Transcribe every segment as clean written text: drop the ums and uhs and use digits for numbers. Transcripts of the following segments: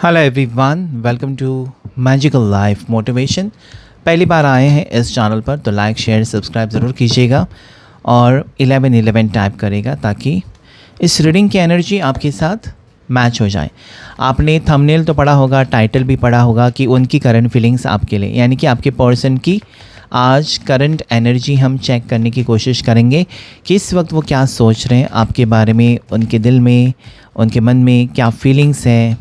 Hello everyone, welcome to magical life motivation. पहली बार आए हैं इस चैनल पर तो लाइक शेयर सब्सक्राइब ज़रूर कीजिएगा और 1111 टाइप करेगा ताकि इस रीडिंग की एनर्जी आपके साथ मैच हो जाए। आपने थंबनेल तो पढ़ा होगा, टाइटल भी पढ़ा होगा कि उनकी करंट फीलिंग्स आपके लिए, यानी कि आपके पर्सन की आज करंट एनर्जी हम चेक करने की कोशिश करेंगे कि इस वक्त वो क्या सोच रहे हैं आपके बारे में, उनके दिल में, उनके मन में क्या फीलिंग्स हैं,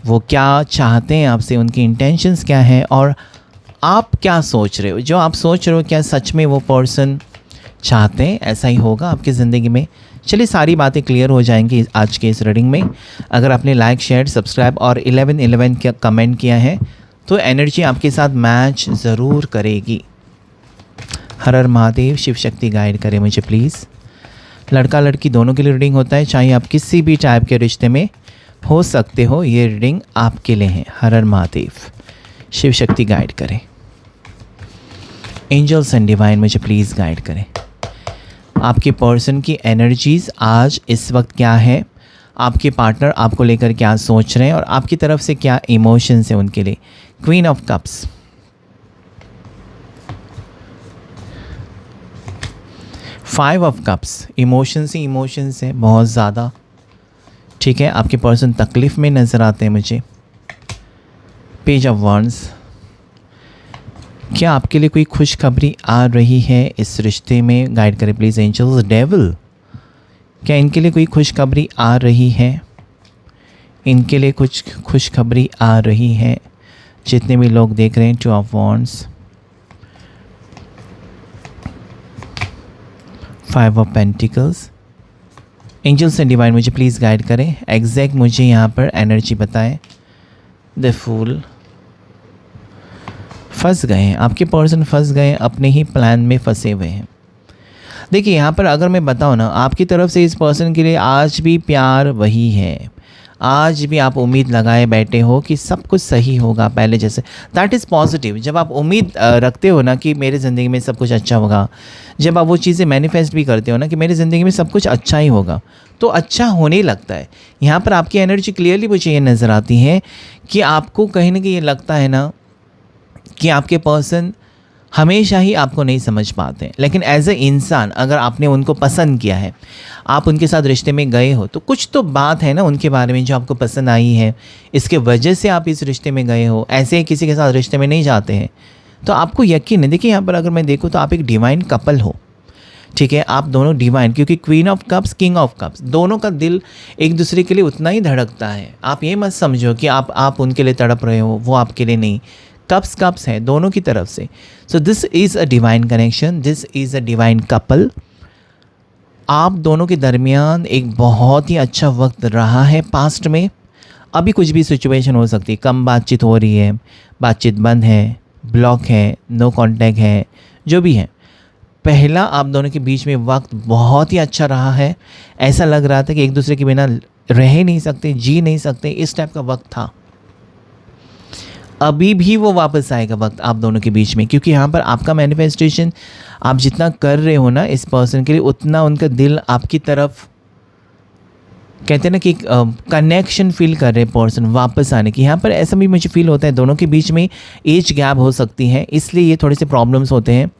वो क्या चाहते हैं आपसे, उनकी इंटेंशंस क्या हैं और आप क्या सोच रहे हो। जो आप सोच रहे हो क्या सच में वो पर्सन चाहते हैं ऐसा ही होगा आपकी ज़िंदगी में। चलिए सारी बातें क्लियर हो जाएंगी आज के इस रीडिंग में। अगर आपने लाइक शेयर सब्सक्राइब और 1111 का कमेंट किया है तो एनर्जी आपके साथ मैच ज़रूर करेगी। हर हर महादेव, शिव शक्ति गाइड करे मुझे प्लीज़। लड़का लड़की दोनों के लिए रीडिंग होता है, चाहे आप किसी भी टाइप के रिश्ते में हो सकते हो, ये रीडिंग आपके लिए है। हर हर महादेव, शिव शक्ति गाइड करें। एंजल्स एंड डिवाइन मुझे प्लीज़ गाइड करें। आपके पर्सन की एनर्जीज़ आज इस वक्त क्या है, आपके पार्टनर आपको लेकर क्या सोच रहे हैं और आपकी तरफ से क्या इमोशंस हैं उनके लिए। Queen of cups, 5 of cups, emotions he emotions हैं बहुत ज़्यादा। ठीक है, आपके पर्सन तकलीफ़ में नज़र आते हैं मुझे। पेज ऑफ वॉन्ड्स, क्या आपके लिए कोई खुशखबरी आ रही है इस रिश्ते में, गाइड करें प्लीज़ एंजल्स। डेविल, क्या इनके लिए कोई खुशखबरी आ रही है, इनके लिए कुछ खुशखबरी आ रही है जितने भी लोग देख रहे हैं। 2 of wands, 5 of pentacles. Angels and divine मुझे प्लीज़ गाइड करें, एग्जैक्ट मुझे यहाँ पर एनर्जी बताएं। द फूल, फंस गए हैं आपके पर्सन, फंस गए हैं, अपने ही प्लान में फंसे हुए हैं। देखिए यहाँ पर अगर मैं बताऊँ ना, आपकी तरफ से इस पर्सन के लिए आज भी प्यार वही है। आज भी आप उम्मीद लगाए बैठे हो कि सब कुछ सही होगा पहले जैसे। That is positive. जब आप उम्मीद रखते हो ना कि मेरे ज़िंदगी में सब कुछ अच्छा होगा, जब आप वो चीज़ें मैनिफेस्ट भी करते हो ना कि मेरी ज़िंदगी में सब कुछ अच्छा ही होगा, तो अच्छा होने लगता है। यहाँ पर आपकी एनर्जी क्लियरली मुझे ये नज़र आती है कि आपको कहीं ना कहीं ये लगता है ना कि आपके पर्सन हमेशा ही आपको नहीं समझ पाते, लेकिन एज ए इंसान अगर आपने उनको पसंद किया है, आप उनके साथ रिश्ते में गए हो, तो कुछ तो बात है ना उनके बारे में जो आपको पसंद आई है, इसके वजह से आप इस रिश्ते में गए हो। ऐसे ही किसी के साथ रिश्ते में नहीं जाते हैं तो आपको यकीन है। देखिए यहाँ पर अगर मैं देखूँ तो आप एक डिवाइन कपल हो। ठीक है, आप दोनों डिवाइन, क्योंकि queen of cups, king of cups, दोनों का दिल एक दूसरे के लिए उतना ही धड़कता है। आप ये मत समझो कि आप उनके लिए तड़प रहे हो, वो आपके लिए नहीं। कप्स है दोनों की तरफ से। So this is a divine connection, this is a divine couple. आप दोनों के दरमियान एक बहुत ही अच्छा वक्त रहा है पास्ट में। अभी कुछ भी सिचुएशन हो सकती है, कम बातचीत हो रही है, बातचीत बंद है, ब्लॉक है, नो कांटेक्ट है, जो भी है। पहला आप दोनों के बीच में वक्त बहुत ही अच्छा रहा है। ऐसा लग रहा था कि एक दूसरे के बिना रह ही नहीं सकते, जी नहीं सकते, इस टाइप का वक्त था। अभी भी वो वापस आएगा वक्त आप दोनों के बीच में, क्योंकि यहाँ पर आपका मैनिफेस्टेशन आप जितना कर रहे हो ना इस पर्सन के लिए, उतना उनका दिल आपकी तरफ, कहते हैं ना कि कनेक्शन फील कर रहे हैं पर्सन वापस आने की। यहाँ पर ऐसा भी मुझे फील होता है दोनों के बीच में एज गैप हो सकती है, इसलिए ये थोड़े से प्रॉब्लम्स होते हैं।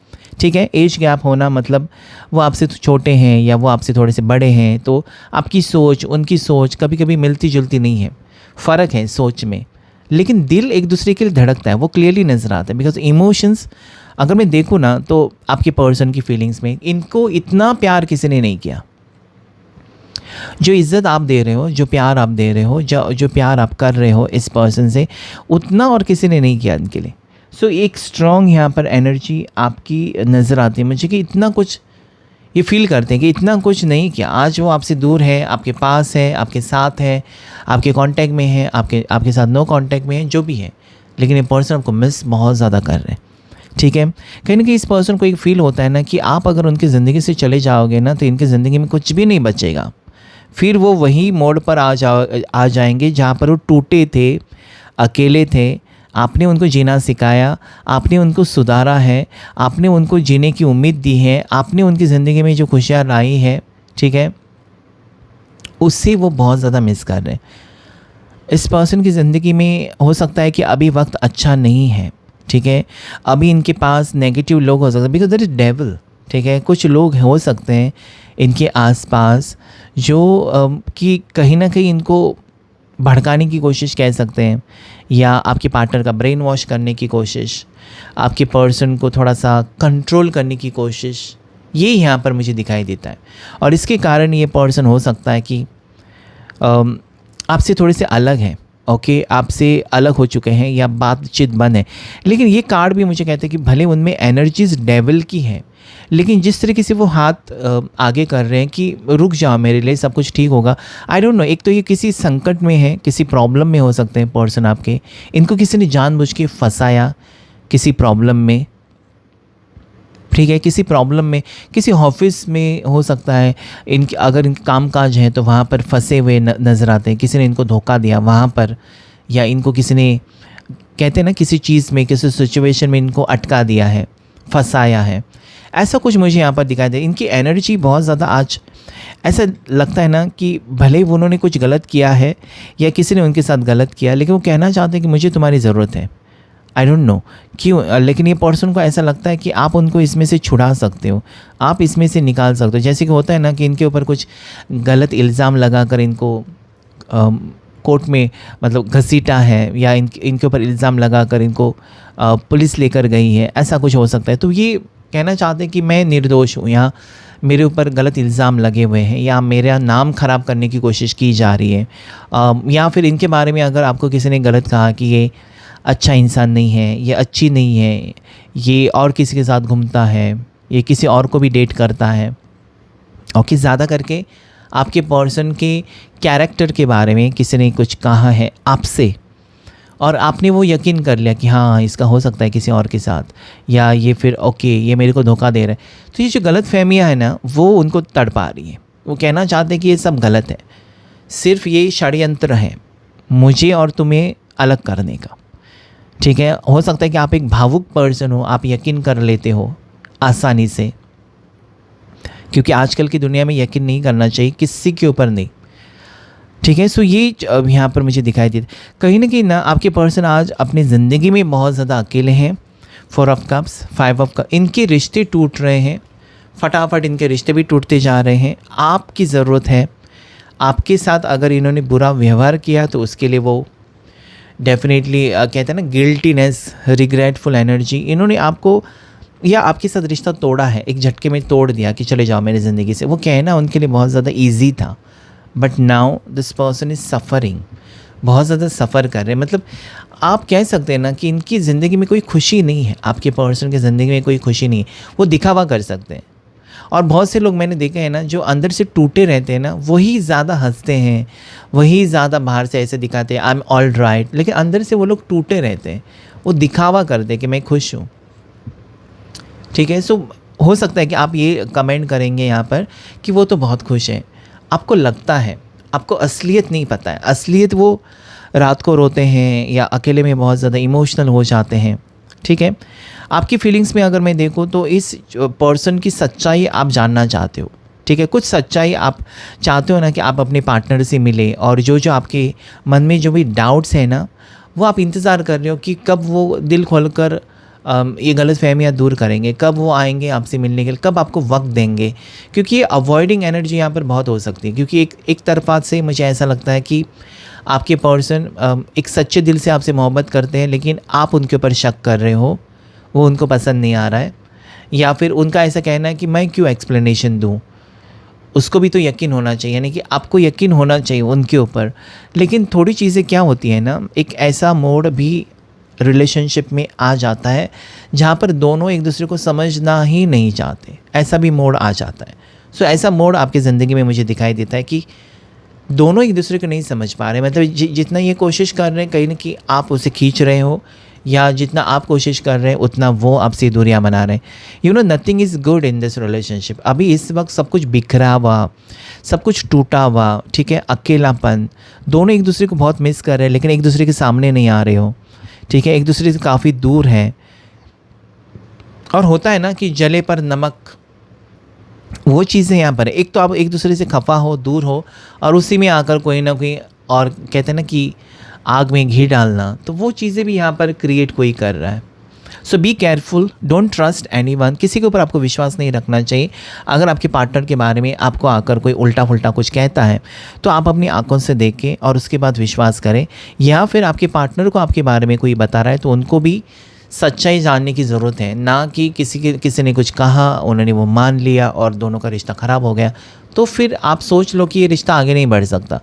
ठीक है, एज गैप होना मतलब वो आपसे छोटे हैं या वो आपसे थोड़े से बड़े हैं, तो आपकी सोच उनकी सोच कभी कभी मिलती जुलती नहीं है, फ़र्क है सोच में, लेकिन दिल एक दूसरे के लिए धड़कता है, वो क्लियरली नज़र आता है। बिकॉज इमोशंस अगर मैं देखूँ ना तो आपके पर्सन की फीलिंग्स में इनको इतना प्यार किसी ने नहीं किया। जो इज़्ज़त आप दे रहे हो, जो प्यार आप दे रहे हो, जो प्यार आप कर रहे हो इस पर्सन से, उतना और किसी ने नहीं किया इनके लिए। सो एक स्ट्रॉन्ग यहाँ पर एनर्जी आपकी नज़र आती है मुझे कि इतना कुछ ये फील करते हैं कि इतना कुछ नहीं किया। आज वो आपसे दूर है, आपके पास है, आपके साथ है, आपके कांटेक्ट में है, आपके साथ नो कांटेक्ट में है, जो भी है, लेकिन ये पर्सन आपको मिस बहुत ज़्यादा कर रहे हैं। ठीक है, कहीं ना कहीं इस पर्सन को एक फ़ील होता है ना कि आप अगर उनकी ज़िंदगी से चले जाओगे ना तो इनकी ज़िंदगी में कुछ भी नहीं बचेगा। फिर वो वही मोड़ पर आ जाएंगे जहाँ पर वो टूटे थे, अकेले थे। आपने उनको जीना सिखाया, आपने उनको सुधारा है, आपने उनको जीने की उम्मीद दी है, आपने उनकी ज़िंदगी में जो खुशियाँ लाई है, ठीक है, उससे वो बहुत ज़्यादा मिस कर रहे हैं। इस पर्सन की ज़िंदगी में हो सकता है कि अभी वक्त अच्छा नहीं है, ठीक है। अभी इनके पास नेगेटिव लोग हो सकते हैं, बिकॉज देयर इज डेविल, ठीक है। कुछ लोग हो सकते हैं इनके आसपास जो कि कहीं ना कहीं इनको भड़काने की कोशिश कह सकते हैं, या आपके पार्टनर का ब्रेन वॉश करने की कोशिश, आपके पर्सन को थोड़ा सा कंट्रोल करने की कोशिश, ये यहाँ पर मुझे दिखाई देता है। और इसके कारण ये पर्सन हो सकता है कि आपसे थोड़े से अलग हैं, ओके, आपसे अलग हो चुके हैं या बातचीत बंद है। लेकिन ये कार्ड भी मुझे कहते हैं कि भले उनमें एनर्जीज डेविल की है, लेकिन जिस तरीके से वो हाथ आगे कर रहे हैं कि रुक जाओ, मेरे लिए सब कुछ ठीक होगा। आई डोंट नो, एक तो ये किसी संकट में है, किसी प्रॉब्लम में हो सकते हैं पर्सन आपके, इनको किसी ने जानबूझ के फंसाया किसी प्रॉब्लम में, ठीक है, किसी प्रॉब्लम में, किसी ऑफिस में हो सकता है। इनके अगर इनके काम काज हैं तो वहाँ पर फंसे हुए नज़र आते हैं, किसी ने इनको धोखा दिया वहाँ पर, या इनको किसी ने, कहते हैं ना, किसी चीज़ में, किसी सिचुएशन में इनको अटका दिया है, फंसाया है, ऐसा कुछ मुझे यहाँ पर दिखाई दे। इनकी एनर्जी बहुत ज़्यादा आज ऐसा लगता है ना कि भले ही उन्होंने कुछ गलत किया है या किसी ने उनके साथ गलत किया, लेकिन वो कहना चाहते हैं कि मुझे तुम्हारी ज़रूरत है। आई डोंट नो क्यों, लेकिन ये पर्सन को ऐसा लगता है कि आप उनको इसमें से छुड़ा सकते हो, आप इसमें से निकाल सकते हो। जैसे कि होता है ना कि इनके ऊपर कुछ गलत इल्ज़ाम लगाकर इनको कोर्ट में मतलब घसीटा है, या इनके ऊपर इल्ज़ाम लगाकर इनको पुलिस लेकर गई है, ऐसा कुछ हो सकता है। तो ये कहना चाहते हैं कि मैं निर्दोष हूँ, यहाँ मेरे ऊपर गलत इल्ज़ाम लगे हुए हैं, या मेरा नाम ख़राब करने की कोशिश की जा रही है, या फिर इनके बारे में अगर आपको किसी ने गलत कहा कि ये अच्छा इंसान नहीं है, ये अच्छी नहीं है, ये और किसी के साथ घूमता है, ये किसी और को भी डेट करता है, और कि ज़्यादा करके आपके पर्सन के कैरेक्टर के बारे में किसी ने कुछ कहा है आपसे, और आपने वो यकीन कर लिया कि हाँ इसका हो सकता है किसी और के साथ, या ये फिर ओके ये मेरे को धोखा दे रहा है। तो ये जो गलत फहमियाँ है ना, वो उनको तड़पा रही है। वो कहना चाहते हैं कि ये सब गलत है, सिर्फ ये षड्यंत्र है मुझे और तुम्हें अलग करने का, ठीक है। हो सकता है कि आप एक भावुक पर्सन हो, आप यकीन कर लेते हो आसानी से, क्योंकि आजकल की दुनिया में यकीन नहीं करना चाहिए किसी के ऊपर नहीं, ठीक है। सो ये यहाँ पर मुझे दिखाई देता कहीं ना कहीं ना, आपके पर्सन आज अपनी ज़िंदगी में बहुत ज़्यादा अकेले हैं। 4 ऑफ कप्स, 5 ऑफ कप्स, इनके रिश्ते टूट रहे हैं, फटाफट इनके रिश्ते भी टूटते जा रहे हैं। आपकी ज़रूरत है, आपके साथ अगर इन्होंने बुरा व्यवहार किया तो उसके लिए वो डेफिनेटली कहते हैं ना गिल्टीनेस, रिग्रेटफुल एनर्जी, इन्होंने आपको या आपके साथ रिश्ता तोड़ा है, एक झटके में तोड़ दिया कि चले जाओ मेरी ज़िंदगी से। वो कहना उनके लिए बहुत ज़्यादा ईजी था, but now this person is suffering, बहुत ज़्यादा सफ़र कर रहे हैं। मतलब आप कह सकते हैं ना कि इनकी ज़िंदगी में कोई खुशी नहीं है, आपके पर्सन की ज़िंदगी में कोई खुशी नहीं है, वो दिखावा कर सकते हैं। और बहुत से लोग मैंने देखे हैं ना जो अंदर से टूटे रहते हैं ना, वही ज़्यादा हंसते हैं, वही ज़्यादा बाहर से ऐसे दिखाते हैं आई एम ऑल राइट, लेकिन अंदर से वो लोग टूटे रहते हैं, वो दिखावा करते हैं कि मैं खुश हूँ, ठीक है। सो हो सकता है कि आप ये कमेंट करेंगे यहाँ पर कि वो तो बहुत खुश हैं, आपको लगता है, आपको असलियत नहीं पता है। असलियत वो रात को रोते हैं या अकेले में बहुत ज़्यादा इमोशनल हो जाते हैं, ठीक है। आपकी फीलिंग्स में अगर मैं देखूँ तो इस पर्सन की सच्चाई आप जानना चाहते हो, ठीक है। कुछ सच्चाई आप चाहते हो ना कि आप अपने पार्टनर से मिले, और जो आपके मन में जो भी डाउट्स हैं ना, वो आप इंतज़ार कर रहे हो कि कब वो दिल खोलकर ये गलत फहमियाँ दूर करेंगे, कब वो आएंगे आपसे मिलने के लिए, कब आपको वक्त देंगे, क्योंकि ये अवॉइडिंग एनर्जी यहाँ पर बहुत हो सकती है। क्योंकि एक तरफा से मुझे ऐसा लगता है कि आपके पर्सन एक सच्चे दिल से आपसे मोहब्बत करते हैं, लेकिन आप उनके ऊपर शक कर रहे हो, वो उनको पसंद नहीं आ रहा है, या फिर उनका ऐसा कहना है कि मैं क्यों एक्सप्लेनेशन दूँ, उसको भी तो यकीन होना चाहिए, यानी कि आपको यकीन होना चाहिए उनके ऊपर। लेकिन थोड़ी चीज़ें क्या होती हैं ना, एक ऐसा मोड़ भी रिलेशनशिप में आ जाता है जहाँ पर दोनों एक दूसरे को समझना ही नहीं चाहते, ऐसा भी मोड़ आ जाता है। सो ऐसा मोड़ आपकी ज़िंदगी में मुझे दिखाई देता है कि दोनों एक दूसरे को नहीं समझ पा रहे, मतलब जितना ये कोशिश कर रहे हैं कहीं ना कहीं आप उसे खींच रहे हो, या जितना आप कोशिश कर रहे हैं उतना वो आपसे दूरियां बना रहे हैं। You know nothing is good in this relationship. अभी इस वक्त सब कुछ बिखरा हुआ, सब कुछ टूटा हुआ, ठीक है, अकेलापन, दोनों एक दूसरे को बहुत मिस कर रहे हैं, लेकिन एक दूसरे के सामने नहीं आ रहे हो, ठीक है, एक दूसरे से काफ़ी दूर है। और होता है ना कि जले पर नमक, वो चीज़ें यहाँ पर है। एक तो आप एक दूसरे से खफा हो, दूर हो, और उसी में आकर कोई ना कोई, और कहते हैं ना कि आग में घी डालना, तो वो चीज़ें भी यहाँ पर क्रिएट कोई कर रहा है। So be careful, don't trust anyone, किसी के ऊपर आपको विश्वास नहीं रखना चाहिए। अगर आपके पार्टनर के बारे में आपको आकर कोई उल्टा फुल्टा कुछ कहता है तो आप अपनी आंखों से देखें और उसके बाद विश्वास करें। या फिर आपके पार्टनर को आपके बारे में कोई बता रहा है तो उनको भी सच्चाई जानने की ज़रूरत है, ना कि किसी ने कुछ कहा, उन्होंने वो मान लिया और दोनों का रिश्ता ख़राब हो गया, तो फिर आप सोच लो कि ये रिश्ता आगे नहीं बढ़ सकता।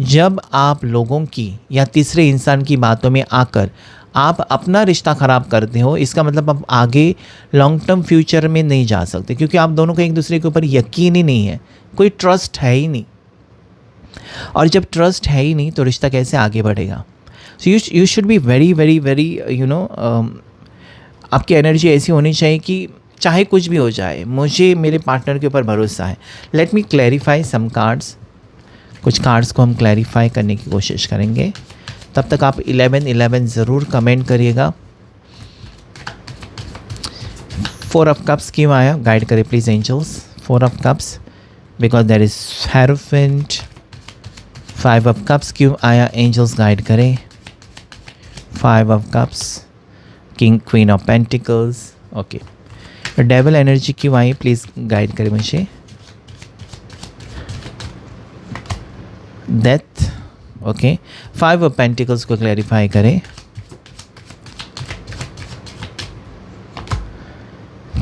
जब आप लोगों की या तीसरे इंसान की बातों में आकर आप अपना रिश्ता ख़राब करते हो, इसका मतलब आप आगे लॉन्ग टर्म फ्यूचर में नहीं जा सकते, क्योंकि आप दोनों को एक दूसरे के ऊपर यकीन ही नहीं है, कोई ट्रस्ट है ही नहीं। और जब ट्रस्ट है ही नहीं तो रिश्ता कैसे आगे बढ़ेगा। So you should be very very very आपकी एनर्जी ऐसी होनी चाहिए कि चाहे कुछ भी हो जाए, मुझे मेरे पार्टनर के ऊपर भरोसा है। लेट मी क्लैरिफाई सम कार्ड्स, कुछ कार्ड्स को हम क्लैरिफाई करने की कोशिश करेंगे। तब तक आप 11-11 ज़रूर कमेंट करिएगा। 4 ऑफ कप्स क्यों आया, गाइड करें please angels. 4 of cups because there is hierophant. 5 of cups क्यों आया, एंजल्स गाइड करें। 5 of cups, king queen of pentacles, okay. Devil energy क्यों आई, प्लीज़ गाइड करें मुझे। Death, okay. 5 ऑफ पेंटिकल्स को क्लैरिफाई करें।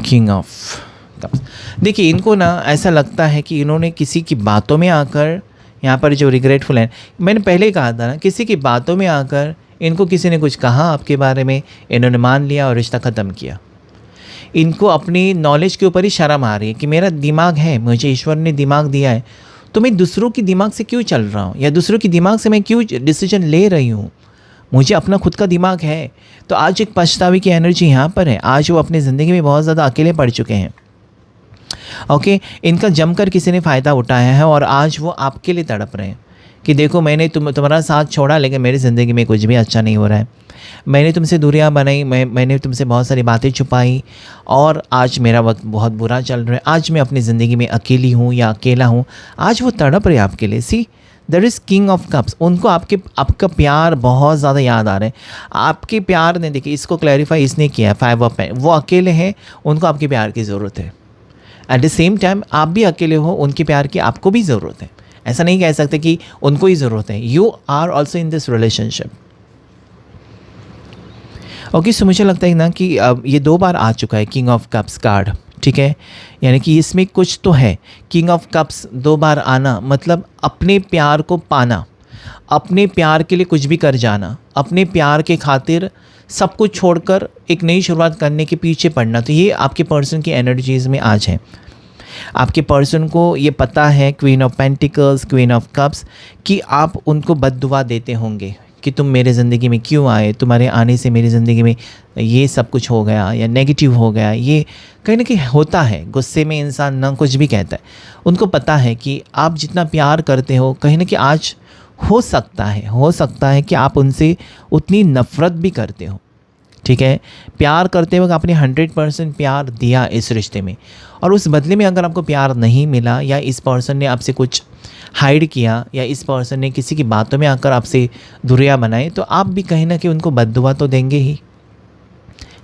किंग ऑफ कप्स, देखिए इनको ना ऐसा लगता है कि इन्होंने किसी की बातों में आकर, यहाँ पर जो रिग्रेटफुल है, मैंने पहले ही कहा था ना, किसी की बातों में आकर इनको किसी ने कुछ कहा आपके बारे में, इन्होंने मान लिया और रिश्ता ख़त्म किया। इनको अपनी नॉलेज के ऊपर ही शर्म आ रही है कि मेरा दिमाग है, मुझे ईश्वर ने दिमाग दिया है, तो मैं दूसरों की दिमाग से क्यों चल रहा हूँ, या दूसरों की दिमाग से मैं क्यों डिसीजन ले रही हूँ, मुझे अपना खुद का दिमाग है। तो आज एक पछतावे की एनर्जी यहाँ पर है। आज वो अपनी ज़िंदगी में बहुत ज़्यादा अकेले पड़ चुके हैं, ओके। इनका जमकर किसी ने फ़ायदा उठाया है और आज वो आपके लिए तड़प रहे हैं कि देखो मैंने तुम्हारा साथ छोड़ा, लेकिन मेरी ज़िंदगी में कुछ भी अच्छा नहीं हो रहा है। मैंने तुमसे दूरियां बनाई, मैंने तुमसे बहुत सारी बातें छुपाई और आज मेरा वक्त बहुत बुरा चल रहा है। आज मैं अपनी ज़िंदगी में अकेली हूँ या अकेला हूँ। आज वो तड़प रहे आपके लिए। See there is king of cups. उनको आपका प्यार बहुत ज़्यादा याद आ रहा है। आपके प्यार ने, देखिए इसको क्लैरिफाई इसने किया है, 5 ऑफ पेंटिकल्स, वो अकेले हैं, उनको आपके प्यार की ज़रूरत है। एट द सेम टाइम आप भी अकेले हो, उनके प्यार की आपको भी ज़रूरत है। ऐसा नहीं कह सकते कि उनको ही ज़रूरत है। You are also in this relationship, okay. So मुझे लगता है ना कि ये 2 बार आ चुका है किंग ऑफ कप्स कार्ड, ठीक है। यानी कि इसमें कुछ तो है। किंग ऑफ कप्स 2 बार आना मतलब अपने प्यार को पाना, अपने प्यार के लिए कुछ भी कर जाना, अपने प्यार के खातिर सब कुछ छोड़कर एक नई शुरुआत करने के पीछे पड़ना। तो ये आपके पर्सन की एनर्जीज़ में आज है। आपके पर्सन को ये पता है, queen of pentacles, queen of cups, कि आप उनको बद्दुआ देते होंगे कि तुम मेरे ज़िंदगी में क्यों आए, तुम्हारे आने से मेरी ज़िंदगी में ये सब कुछ हो गया या नेगेटिव हो गया। ये कहीं ना कहीं होता है, गुस्से में इंसान ना कुछ भी कहता है। उनको पता है कि आप जितना प्यार करते हो, कहीं ना कहीं आज हो सकता है कि आप उनसे उतनी नफ़रत भी करते हो, ठीक है। प्यार करते वक्त आपने 100% प्यार दिया इस रिश्ते में, और उस बदले में अगर आपको प्यार नहीं मिला, या इस पर्सन ने आपसे कुछ हाइड किया, या इस पर्सन ने किसी की बातों में आकर आपसे दूरियां बनाई, तो आप भी कहीं ना कहीं उनको बद्दुआ तो देंगे ही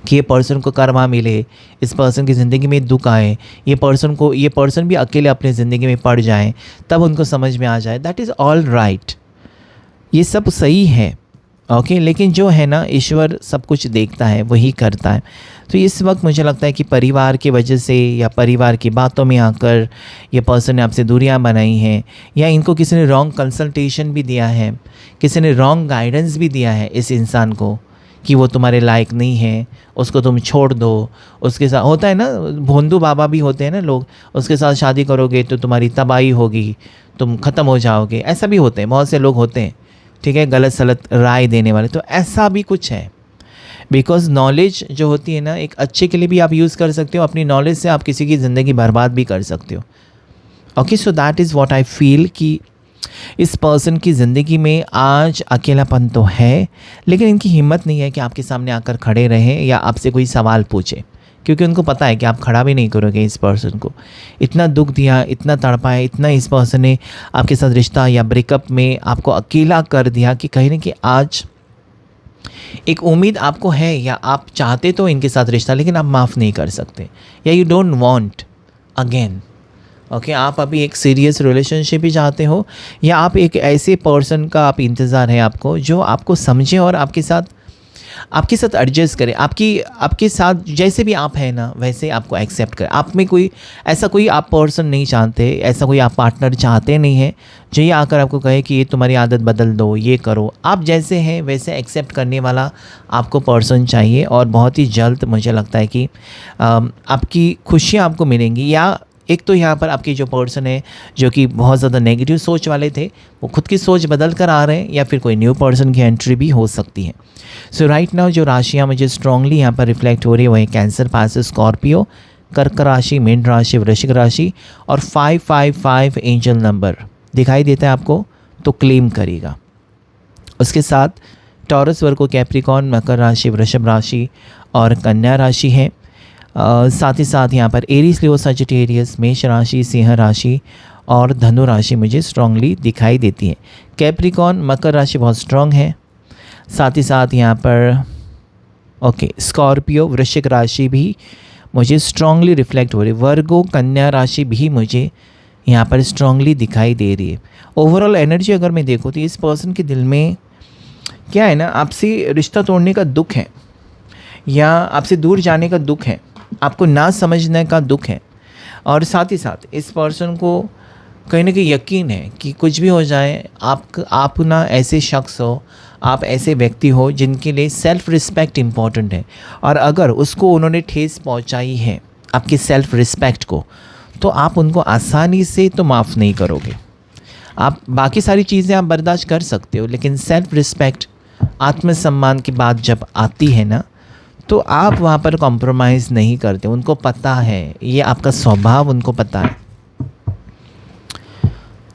कि ये पर्सन को कर्मा मिले, इस पर्सन की ज़िंदगी में दुख आए, ये पर्सन भी अकेले अपनी ज़िंदगी में पड़ जाए, तब उनको समझ में आ जाए दैट इज़ ऑल राइट, ये सब सही है, ओके। लेकिन जो है ना, ईश्वर सब कुछ देखता है, वही करता है। तो इस वक्त मुझे लगता है कि परिवार की वजह से या परिवार की बातों में आकर ये पर्सन ने आपसे दूरियां बनाई हैं, या इनको किसी ने रॉन्ग कंसल्टेशन भी दिया है, किसी ने रॉन्ग गाइडेंस भी दिया है इस इंसान को कि वो तुम्हारे लायक नहीं है, उसको तुम छोड़ दो। उसके साथ होता है ना, भोंदू बाबा भी होते हैं ना लोग, उसके साथ शादी करोगे तो तुम्हारी तबाही होगी, तुम ख़त्म हो जाओगे। ऐसा भी होते हैं, बहुत से लोग होते हैं, ठीक है, गलत सलत राय देने वाले। तो ऐसा भी कुछ है, बिकॉज नॉलेज जो होती है ना, एक अच्छे के लिए भी आप यूज़ कर सकते हो। अपनी नॉलेज से आप किसी की ज़िंदगी बर्बाद भी कर सकते हो, okay. So that is what I feel कि इस पर्सन की ज़िंदगी में आज अकेलापन तो है, लेकिन इनकी हिम्मत नहीं है कि आपके सामने आकर खड़े रहें या आपसे कोई सवाल पूछे क्योंकि उनको पता है कि आप खड़ा भी नहीं करोगे इस पर्सन को। इतना दुख दिया, इतना तड़पाया, इतना इस पर्सन ने आपके साथ रिश्ता या ब्रेकअप में आपको अकेला कर दिया कि कहीं ना कहीं आज एक उम्मीद आपको है या आप चाहते तो इनके साथ रिश्ता, लेकिन आप माफ़ नहीं कर सकते या you don't want again. Okay, आप अभी एक सीरियस रिलेशनशिप ही चाहते हो या आप एक ऐसे पर्सन का आप इंतज़ार है आपको जो आपको समझे और आपके साथ एडजस्ट करे, आपके साथ जैसे भी आप हैं ना वैसे आपको एक्सेप्ट करे। आप में कोई आप पर्सन नहीं चाहते, ऐसा कोई आप पार्टनर चाहते नहीं है जो ये आकर आपको कहे कि ये तुम्हारी आदत बदल दो, ये करो। आप जैसे हैं वैसे एक्सेप्ट करने वाला आपको पर्सन चाहिए और बहुत ही जल्द मुझे लगता है कि आपकी खुशियाँ आपको मिलेंगी। या एक तो यहाँ पर आपके जो पर्सन है जो कि बहुत ज़्यादा नेगेटिव सोच वाले थे, वो खुद की सोच बदल कर आ रहे हैं या फिर कोई न्यू पर्सन की एंट्री भी हो सकती है। सो राइट नाउ जो राशियाँ मुझे स्ट्रांगली यहाँ पर रिफ्लेक्ट हो रही है वो है कैंसर, पाइसेस, स्कॉर्पियो, कर्क राशि, मीन राशि, वृश्चिक राशि और 555 एंजल नंबर दिखाई देता है आपको तो क्लेम करेगा। उसके साथ टॉरस, वर्गो, कैप्रिकॉर्न, मकर राशि, वृषभ राशि और कन्या राशि है। साथ ही साथ यहाँ पर एरीज, लियो, सजिटेरियस, मेष राशि, सिंह राशि और धनु राशि मुझे स्ट्रांगली दिखाई देती है। कैप्रिकॉर्न, मकर राशि बहुत स्ट्रांग है। साथ ही साथ यहाँ पर स्कॉर्पियो, वृश्चिक राशि भी मुझे स्ट्रांगली रिफ्लेक्ट हो रही है। वर्गो, कन्या राशि भी मुझे यहाँ पर स्ट्रांगली दिखाई दे रही है। ओवरऑल एनर्जी अगर मैं देखूँ तो इस पर्सन के दिल में क्या है ना, आपसे रिश्ता तोड़ने का दुख है या आपसे दूर जाने का दुख है, आपको ना समझने का दुख है। और साथ ही साथ इस पर्सन को कहीं ना कहीं यकीन है कि कुछ भी हो जाए आप ना ऐसे शख्स हो, आप ऐसे व्यक्ति हो जिनके लिए सेल्फ़ रिस्पेक्ट इम्पॉर्टेंट है और अगर उसको उन्होंने ठेस पहुंचाई है आपकी सेल्फ़ रिस्पेक्ट को तो आप उनको आसानी से तो माफ़ नहीं करोगे। आप बाकी सारी चीज़ें आप बर्दाश्त कर सकते हो, लेकिन सेल्फ़ रिस्पेक्ट, आत्मसम्मान की बात जब आती है ना तो आप वहाँ पर कॉम्प्रोमाइज़ नहीं करते। उनको पता है, ये आपका स्वभाव उनको पता है।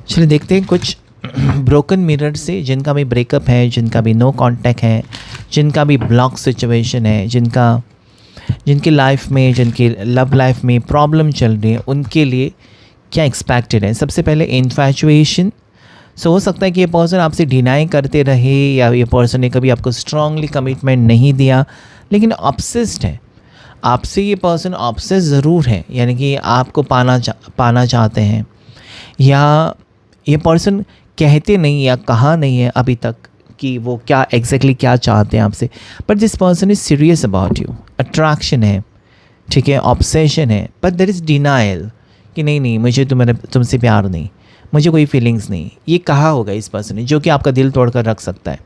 चलिए देखते हैं कुछ ब्रोकन मिरर से जिनका भी ब्रेकअप है, जिनका भी नो कांटेक्ट है, जिनका भी ब्लॉक सिचुएशन है, जिनकी लाइफ में, जिनकी लव लाइफ में प्रॉब्लम चल रही है, उनके लिए क्या एक्सपेक्टेड है। सबसे पहले इन्फैचुएशन। सो हो सकता है कि ये पर्सन आपसे डिनाई करते रहे या ये पर्सन ने कभी आपको स्ट्रांगली कमिटमेंट नहीं दिया, लेकिन ऑब्सेस्ड है आपसे। ये पर्सन ऑब्सेस ज़रूर है, यानी कि आपको पाना चाहते हैं, या ये पर्सन कहते नहीं या कहा नहीं है अभी तक कि वो क्या एग्जैक्टली क्या चाहते हैं आपसे, but this person is serious about you. Attraction है, ठीक है, ऑब्सेशन है, बट देयर इज़ डिनाइल कि नहीं मुझे तुमसे प्यार नहीं, मुझे कोई फीलिंग्स नहीं। ये कहा होगा इस पर्सन ने, जो कि आपका दिल तोड़ कर रख सकता है।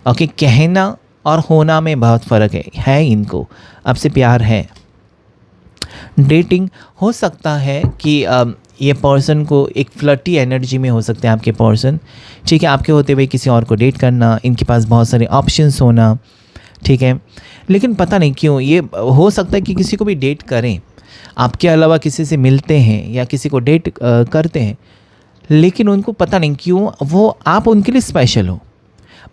ओके, कहना और होना में बहुत फ़र्क है इनको आपसे प्यार है। डेटिंग हो सकता है कि ये पर्सन को एक फ्लर्टी एनर्जी में हो सकते हैं आपके पर्सन, ठीक है, आपके होते हुए किसी और को डेट करना, इनके पास बहुत सारे ऑप्शंस होना, ठीक है, लेकिन पता नहीं क्यों ये हो सकता है कि किसी को भी डेट करें, आपके अलावा किसी से मिलते हैं या किसी को डेट करते हैं, लेकिन उनको पता नहीं क्यों वो आप उनके लिए स्पेशल हो।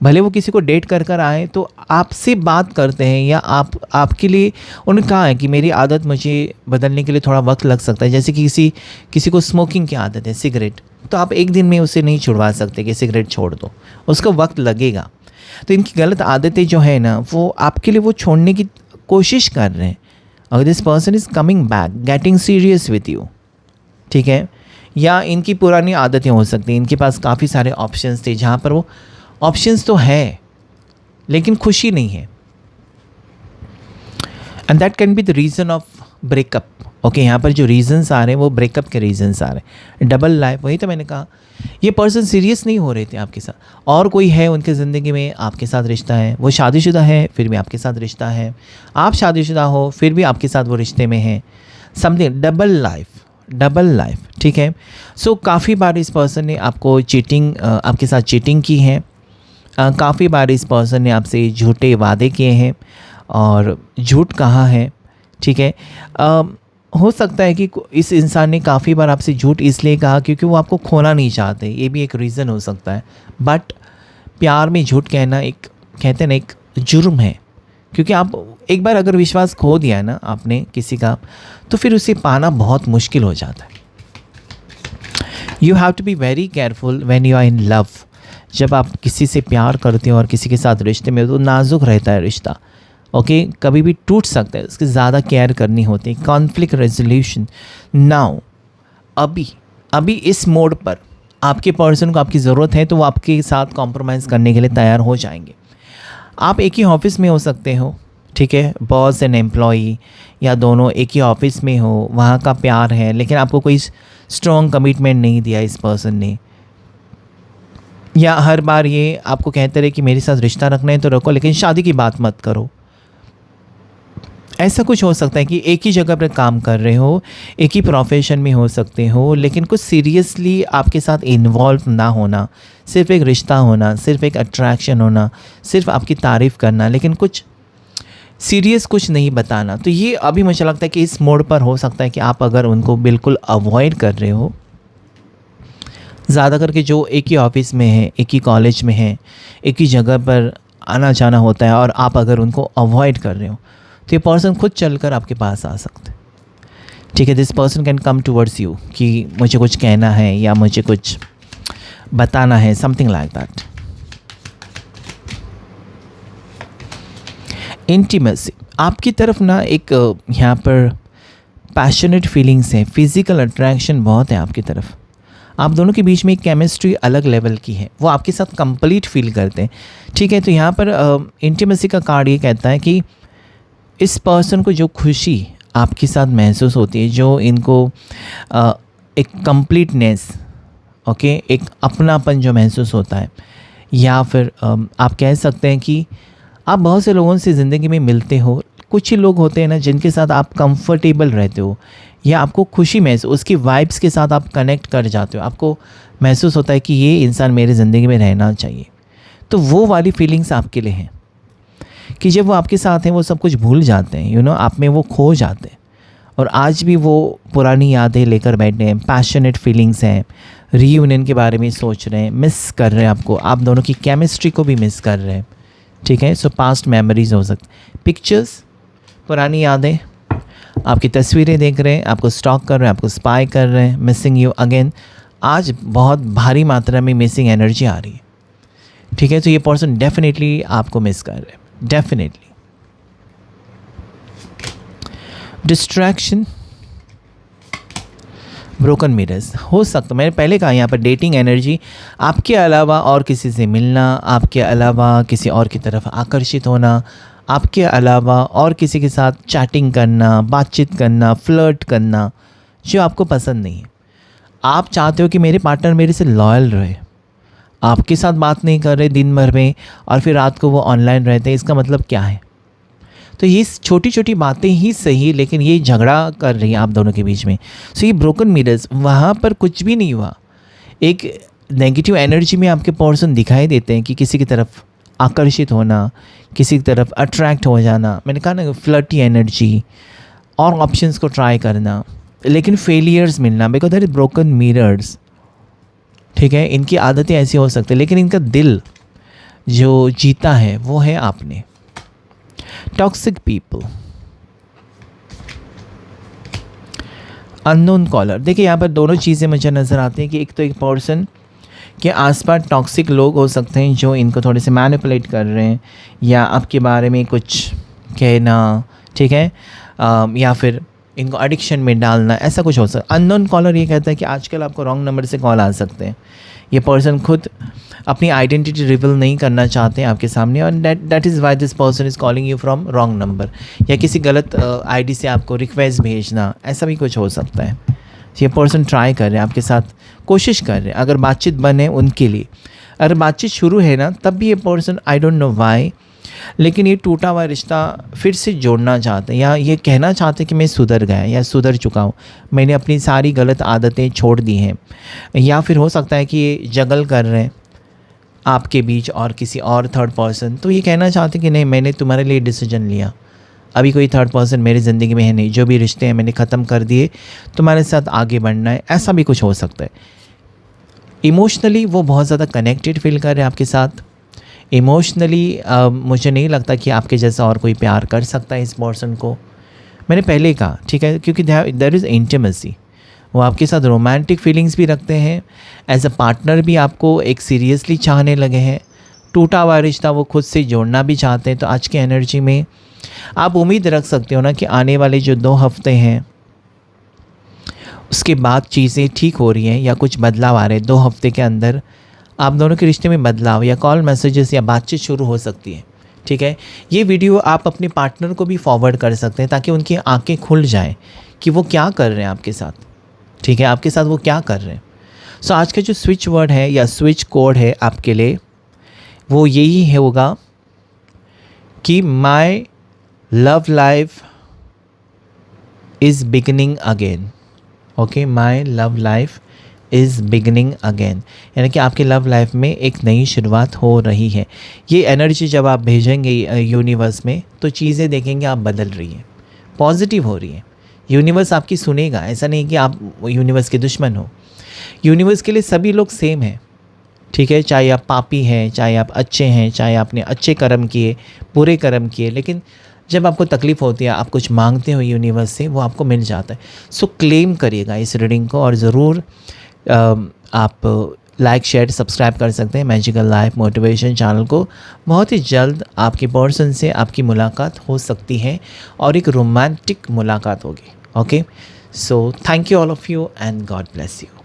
भले वो किसी को डेट कर आए तो आपसे बात करते हैं या आपके लिए उन्होंने कहा है कि मेरी आदत मुझे बदलने के लिए थोड़ा वक्त लग सकता है। जैसे कि किसी को स्मोकिंग की आदत है, सिगरेट, तो आप एक दिन में उसे नहीं छुड़वा सकते कि सिगरेट छोड़ दो, उसको वक्त लगेगा। तो इनकी गलत आदतें जो है ना वो आपके लिए वो छोड़ने की कोशिश कर रहे हैं। अगर this person is coming back, getting serious with you, ठीक है, या इनकी पुरानी आदतें हो सकती हैं, इनके पास काफ़ी सारे ऑप्शंस थे जहाँ पर वो ऑप्शंस तो है लेकिन खुशी नहीं है, and that can be the reason of breakup. Okay, यहाँ पर जो रीजंस आ रहे हैं वो ब्रेकअप के रीजंस आ रहे हैं। डबल लाइफ, वही तो मैंने कहा, ये पर्सन सीरियस नहीं हो रहे थे आपके साथ, और कोई है उनके ज़िंदगी में, आपके साथ रिश्ता है, वो शादीशुदा है फिर भी आपके साथ रिश्ता है, आप शादीशुदा हो फिर भी आपके साथ वो रिश्ते में है, समथिंग डबल लाइफ, ठीक है। सो काफ़ी बार इस पर्सन ने आपके साथ चीटिंग की है, काफ़ी बार इस पर्सन ने आपसे झूठे वादे किए हैं और झूठ कहा है, ठीक है। हो सकता है कि इस इंसान ने काफ़ी बार आपसे झूठ इसलिए कहा क्योंकि वो आपको खोना नहीं चाहते, ये भी एक रीज़न हो सकता है। बट प्यार में झूठ कहना एक, कहते हैं ना, एक जुर्म है, क्योंकि आप एक बार अगर विश्वास खो दिया ना आपने किसी का, तो फिर उसे पाना बहुत मुश्किल हो जाता है। You have to be very careful when you are in love. जब आप किसी से प्यार करते हो और किसी के साथ रिश्ते में हो तो नाजुक रहता है रिश्ता, ओके कभी भी टूट सकता है, उसकी ज़्यादा केयर करनी होती है। कॉन्फ्लिक्ट रेजोल्यूशन नाउ, अभी इस मोड पर आपके पर्सन को आपकी ज़रूरत है तो वो आपके साथ कॉम्प्रोमाइज़ करने के लिए तैयार हो जाएंगे। आप एक ही ऑफिस में हो सकते हो, ठीक है, बॉस एंड एम्प्लॉई, या दोनों एक ही ऑफिस में हो, वहाँ का प्यार है, लेकिन आपको कोई स्ट्रॉन्ग कमिटमेंट नहीं दिया इस पर्सन ने, या हर बार ये आपको कहते रहे कि मेरे साथ रिश्ता रखना है तो रखो लेकिन शादी की बात मत करो। ऐसा कुछ हो सकता है कि एक ही जगह पर काम कर रहे हो, एक ही प्रोफेशन में हो सकते हो, लेकिन कुछ सीरियसली आपके साथ इन्वॉल्व ना होना, सिर्फ एक रिश्ता होना, सिर्फ एक अट्रैक्शन होना, सिर्फ आपकी तारीफ़ करना, लेकिन कुछ सीरियस कुछ नहीं बताना। तो ये अभी मुझे लगता है कि इस मोड पर हो सकता है कि आप अगर उनको बिल्कुल अवॉइड कर रहे हो, ज़्यादा करके जो एक ही ऑफिस में है, एक ही कॉलेज में है, एक ही जगह पर आना जाना होता है, और आप अगर उनको अवॉइड कर रहे हो तो ये पर्सन खुद चलकर आपके पास आ सकते हैं, ठीक है। This person can come towards you कि मुझे कुछ कहना है या मुझे कुछ बताना है, समथिंग लाइक दैट। इंटीमेसी, आपकी तरफ ना एक यहाँ पर पैशनेट फीलिंग्स हैं, फिज़िकल अट्रैक्शन बहुत है आपकी तरफ। आप दोनों के बीच में एक केमिस्ट्री अलग लेवल की है, वो आपके साथ कंप्लीट फील करते हैं, ठीक है। तो यहाँ पर इंटीमेसी का कार्ड ये कहता है कि इस पर्सन को जो खुशी आपके साथ महसूस होती है, जो इनको एक कंप्लीटनेस, ओके, एक अपनापन जो महसूस होता है, या फिर आप कह सकते हैं कि आप बहुत से लोगों से ज़िंदगी में मिलते हो, कुछ ही लोग होते हैं ना जिनके साथ आप कंफर्टेबल रहते हो या आपको खुशी महसूस, उसकी वाइब्स के साथ आप कनेक्ट कर जाते हो, आपको महसूस होता है कि ये इंसान मेरी ज़िंदगी में रहना चाहिए। तो वो वाली फीलिंग्स आपके लिए हैं कि जब वो आपके साथ हैं वो सब कुछ भूल जाते हैं, यू नो, आप में वो खो जाते हैं, और आज भी वो पुरानी यादें लेकर बैठे हैं, पैशनेट फीलिंग्स हैं, रीयूनियन के बारे में सोच रहे हैं, मिस कर रहे हैं आपको, आप दोनों की केमिस्ट्री को भी मिस कर रहे हैं, ठीक है। सो पास्ट मेमोरीज हो सकती, पिक्चर्स, पुरानी यादें, आपकी तस्वीरें देख रहे हैं, आपको स्टॉक कर रहे हैं, आपको स्पाई कर रहे हैं, मिसिंग यू अगेन। आज बहुत भारी मात्रा में मिसिंग एनर्जी आ रही है, ठीक है। तो ये पर्सन डेफिनेटली आपको मिस कर रहे हैं, डेफिनेटली। डिस्ट्रैक्शन, ब्रोकन मिरर्स हो सकता, मैंने पहले कहा यहाँ पर डेटिंग एनर्जी, आपके अलावा और किसी से मिलना, आपके अलावा किसी और की तरफ आकर्षित होना, आपके अलावा और किसी के साथ चैटिंग करना, बातचीत करना, फ्लर्ट करना, जो आपको पसंद नहीं है। आप चाहते हो कि मेरे पार्टनर मेरे से लॉयल रहे, आपके साथ बात नहीं कर रहे दिन भर में और फिर रात को वो ऑनलाइन रहते हैं, इसका मतलब क्या है? तो ये छोटी छोटी बातें ही सही, लेकिन ये झगड़ा कर रही है आप दोनों के बीच में। सो ये ब्रोकन मिरर्स, वहाँ पर कुछ भी नहीं हुआ, एक नेगेटिव एनर्जी में आपके पर्सन दिखाई देते हैं कि किसी की तरफ आकर्षित होना, किसी की तरफ अट्रैक्ट हो जाना, मैंने कहा ना फ्लर्टी एनर्जी, और ऑप्शंस को ट्राई करना, लेकिन फेलियर्स मिलना, because that is broken mirrors, ठीक है। इनकी आदतें ऐसी हो सकती है, लेकिन इनका दिल जो जीता है वो है आपने। टॉक्सिक पीपल, अननोन कॉलर, देखिए यहाँ पर दोनों चीज़ें मुझे नज़र आती हैं कि एक तो एक पर्सन के आसपास टॉक्सिक लोग हो सकते हैं जो इनको थोड़े से मैनिपुलेट कर रहे हैं या आपके बारे में कुछ कहना, ठीक है, या फिर इनको एडिक्शन में डालना, ऐसा कुछ हो सकता है। अननोन कॉलर ये कहता है कि आजकल आपको रॉन्ग नंबर से कॉल आ सकते हैं, ये पर्सन खुद अपनी आइडेंटिटी रिवील नहीं करना चाहते हैं आपके सामने, और that is why this person is calling you from wrong number, या किसी गलत आईडी से आपको रिक्वेस्ट भेजना, ऐसा भी कुछ हो सकता है। ये पर्सन ट्राई कर रहे हैं आपके साथ, कोशिश कर रहे हैं, अगर बातचीत बने उनके लिए, अगर बातचीत शुरू है ना तब भी ये person, I don't know why, लेकिन ये टूटा हुआ रिश्ता फिर से जोड़ना चाहते हैं, या ये कहना चाहते हैं कि मैं सुधर गया या सुधर चुका हूँ, मैंने अपनी सारी गलत आदतें छोड़ दी हैं, या फिर हो सकता है कि ये जगल कर रहे हैं आपके बीच और किसी और थर्ड पर्सन, तो ये कहना चाहते हैं कि नहीं, मैंने तुम्हारे लिए डिसीजन लिया, अभी कोई थर्ड पर्सन मेरी ज़िंदगी में है नहीं, जो भी रिश्ते हैं मैंने ख़त्म कर दिए, तुम्हारे साथ आगे बढ़ना है, ऐसा भी कुछ हो सकता है। इमोशनली वो बहुत ज़्यादा कनेक्टेड फील कर रहे हैं आपके साथ, इमोशनली मुझे नहीं लगता कि आपके जैसा और कोई प्यार कर सकता है इस पर्सन को। मैंने पहले कहा, ठीक है, क्योंकि देयर इज़ इंटीमेसी। वो आपके साथ रोमांटिक फीलिंग्स भी रखते हैं, एज अ पार्टनर भी आपको एक सीरियसली चाहने लगे हैं। टूटा हुआ रिश्ता वो खुद से जोड़ना भी चाहते हैं। तो आज की एनर्जी में आप उम्मीद रख सकते हो ना कि आने वाले जो 2 हफ्ते हैं उसके बाद चीज़ें ठीक हो रही हैं या कुछ बदलाव आ रहे हैं। 2 हफ्ते के अंदर आप दोनों के रिश्ते में बदलाव या कॉल मैसेजेस या बातचीत शुरू हो सकती है, ठीक है। ये वीडियो आप अपने पार्टनर को भी फॉरवर्ड कर सकते हैं ताकि उनकी आंखें खुल जाएं कि वो क्या कर रहे हैं आपके साथ, ठीक है, आपके साथ वो क्या कर रहे हैं। सो आज का जो स्विच वर्ड है या स्विच कोड है आपके लिए वो यही है होगा कि my love life is beginning again. Okay, my love life is beginning again, यानी कि आपकी लव लाइफ में एक नई शुरुआत हो रही है। ये एनर्जी जब आप भेजेंगे यूनिवर्स में तो चीज़ें देखेंगे आप बदल रही हैं, पॉजिटिव हो रही हैं। यूनिवर्स आपकी सुनेगा, ऐसा नहीं कि आप यूनिवर्स के दुश्मन हो। यूनिवर्स के लिए सभी लोग सेम हैं, ठीक है, चाहे आप पापी हैं, चाहे आप अच्छे हैं, चाहे आपने अच्छे कर्म किए, बुरे कर्म किए, लेकिन जब आपको तकलीफ़ होती है, आप कुछ मांगते हो यूनिवर्स से, वो आपको मिल जाता है। सो क्लेम करिएगा इस रीडिंग को और ज़रूर आप लाइक शेयर सब्सक्राइब कर सकते हैं मैजिकल लाइफ मोटिवेशन चैनल को। बहुत ही जल्द आपकी पर्सन से आपकी मुलाकात हो सकती है और एक रोमांटिक मुलाकात होगी। Okay, so thank you all of you and God bless you.